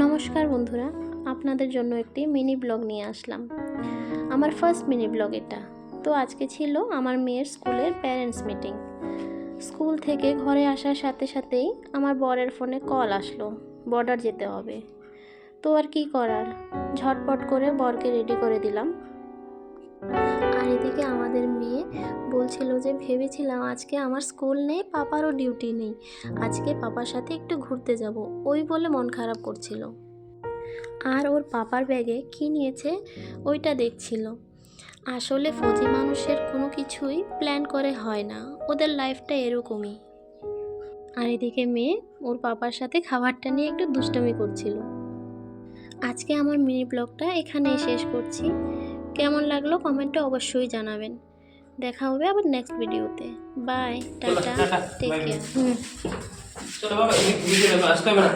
নমস্কার বন্ধুরা, আপনাদের জন্য একটি মিনি ব্লগ নিয়ে আসলাম। আমার ফার্স্ট মিনি ব্লগ এটা। তো আজকে ছিল আমার মেয়ের স্কুলের প্যারেন্টস মিটিং। স্কুল থেকে ঘরে আসার সাথে সাথেই আমার বরের ফোনে কল আসলো, বর্ডার যেতে হবে। তো আর কি করার, ঝটপট করে বরকে রেডি করে দিলাম। আর এদিকে আমাদের মেয়ে বলছিল যে ভেবেছিলাম আজকে আমার স্কুল নেই, পাপারও ডিউটি নেই, আজকে পাপার সাথে একটু ঘুরতে যাব, ওই বলে মন খারাপ করছিল। আর ওর পাপার ব্যাগে কী নিয়েছে ওইটা দেখছিল। আসলে ফৌজি মানুষের কোনো কিছুই প্ল্যান করে হয় না, ওদের লাইফটা এরকমই। আর এদিকে মেয়ে ওর পাপার সাথে খাবারটা নিয়ে একটু দুষ্টামি করছিল। আজকে আমার মিনি ব্লগটা এখানেই শেষ করছি। কেমন লাগলো কমেন্টে অবশ্যই জানাবেন। দেখা হবে আবার নেক্সট ভিডিওতে। Bye, tata, take care. চলো বাবা, তুমি ঘুরে আসতে হবে না।